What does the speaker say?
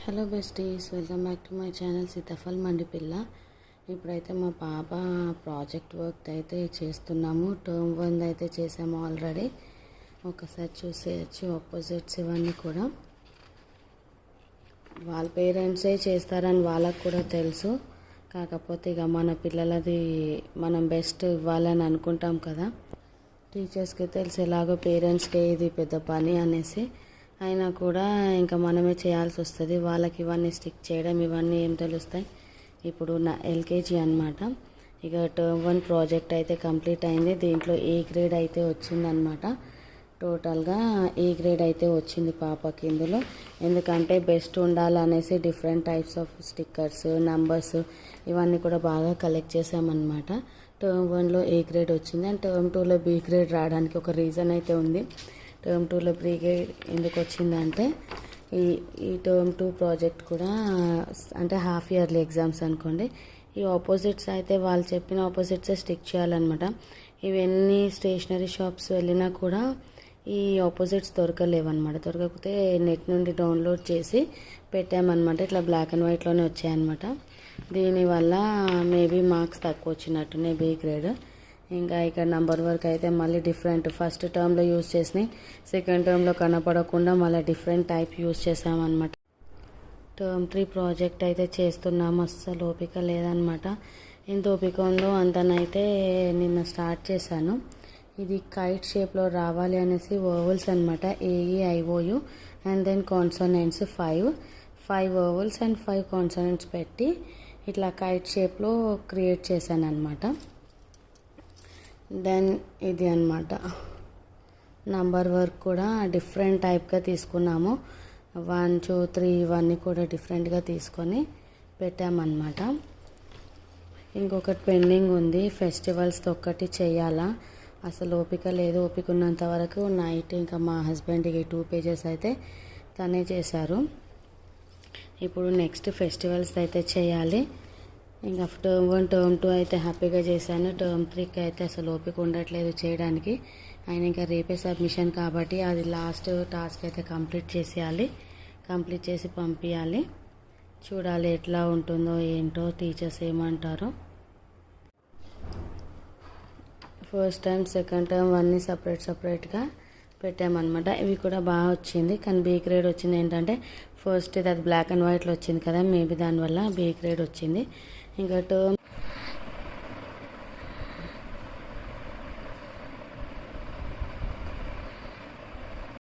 Hello besties, welcome back to my channel Sitaphal Mandi పిల్ల. ఇప్పుడైతే మా పాప ప్రాజెక్ట్ వర్క్ అయితే చేస్తున్నాము. టర్మ్ 1 అయితే చేసాము ఆల్రెడీ. ఒకసారి చూసేయచ్చు ఆపోజిట్స్ ఇవన్నీ కూడా వాళ్ళ పేరెంట్సే చేస్తారని వాళ్ళకు కూడా తెలుసు. కాకపోతే ఇక మన పిల్లలది మనం బెస్ట్ ఇవ్వాలని అనుకుంటాం కదా. టీచర్స్కి తెలుసు ఎలాగో పేరెంట్స్కి ఇది పెద్ద పని అనేసి. అయినా కూడా ఇంకా మనమే చేయాల్సి వస్తుంది. వాళ్ళకి ఇవన్నీ స్టిక్ చేయడం ఇవన్నీ ఏం తెలుస్తాయి. ఇప్పుడు నా ఎల్కేజీ అనమాట. ఇక టర్మ్ 1 ప్రాజెక్ట్ అయితే కంప్లీట్ అయింది. దీంట్లో ఏ గ్రేడ్ అయితే వచ్చిందనమాట. టోటల్గా ఏ గ్రేడ్ అయితే వచ్చింది పాపకి ఇందులో. ఎందుకంటే బెస్ట్ ఉండాలనేసి different types of stickers, numbers ఇవన్నీ కూడా బాగా కలెక్ట్ చేసామన్నమాట. టర్మ్ 1లో ఏ గ్రేడ్ వచ్చింది అండ్ టర్మ్ 2లో బి గ్రేడ్ రావడానికి ఒక రీజన్ అయితే ఉంది. టర్మ్ 2లో బి గ్రేడ్ ఎందుకు వచ్చిందంటే ఈ టర్మ్ 2 ప్రాజెక్ట్ కూడా అంటే హాఫ్ ఇయర్లీ ఎగ్జామ్స్ అనుకోండి. ఈ ఆపోజిట్స్ అయితే వాళ్ళు చెప్పిన ఆపోజిట్సే స్టిక్ చేయాలన్నమాట. ఇవన్నీ స్టేషనరీ షాప్స్ వెళ్ళినా కూడా ఈ ఆపోజిట్స్ దొరకలేవన్నమాట. దొరకకపోతే నెట్ నుండి డౌన్లోడ్ చేసి పెట్టామన్నమాట. ఇట్లా బ్లాక్ అండ్ వైట్లోనే వచ్చాయన్నమాట. దీనివల్ల మేబీ మార్క్స్ తక్కువ వచ్చినట్టున్నాయి బి గ్రేడ్. ఇంకా ఇక్కడ నంబర్ వరకు అయితే మళ్ళీ డిఫరెంట్ ఫస్ట్ టర్మ్లో యూజ్ చేసినాయి, సెకండ్ టర్మ్లో కనపడకుండా మళ్ళీ డిఫరెంట్ టైప్ యూజ్ చేసామన్నమాట. టర్మ్ 3 ప్రాజెక్ట్ అయితే చేస్తున్నాము. అస్సలు ఓపిక లేదనమాట. ఎంత ఓపిక ఉందో అంతనైతే నిన్న స్టార్ట్ చేశాను. ఇది కైట్ షేప్లో రావాలి అనేసి ఓవల్స్ అనమాట. AEIOU and then consonants 5 vowels and 5 consonants పెట్టి ఇట్లా కైట్ షేప్లో క్రియేట్ చేశాను అనమాట. దెన్ ఇది అనమాట నంబర్ వర్క్ కూడా డిఫరెంట్ టైప్గా తీసుకున్నాము. 1, 2, 3 ఇవన్నీ కూడా డిఫరెంట్గా తీసుకొని పెట్టామన్నమాట. ఇంకొకటి పెండింగ్ ఉంది, ఫెస్టివల్స్తో ఒక్కటి చేయాలా. అసలు ఓపిక లేదు. ఓపిక ఉన్నంత వరకు నైట్ ఇంకా మా హస్బెండ్కి 2 పేజెస్ అయితే తనే చేశారు. ఇప్పుడు నెక్స్ట్ ఫెస్టివల్స్ అయితే చేయాలి. ఇంకా టర్మ్ 1 టర్మ్ 2 అయితే హ్యాపీగా చేశాను. టర్మ్ 3కి అయితే అసలు ఓపిక ఉండట్లేదు చేయడానికి. ఆయన ఇంకా రేపే సబ్మిషన్ కాబట్టి అది లాస్ట్ టాస్క్ అయితే కంప్లీట్ చేసేయాలి. కంప్లీట్ చేసి పంపించాలి. చూడాలి ఎట్లా ఉంటుందో ఏంటో, టీచర్స్ ఏమంటారో. ఫస్ట్ టైం సెకండ్ టైం అన్నీ సపరేట్గా పెట్టామన్నమాట. ఇవి కూడా బాగా వచ్చింది. కానీ బి గ్రేడ్ వచ్చింది ఏంటంటే ఫస్ట్ ఇది అది బ్లాక్ అండ్ వైట్లో వచ్చింది కదా, మేబీ దానివల్ల బి గ్రేడ్ వచ్చింది. ఇంకా టర్మ్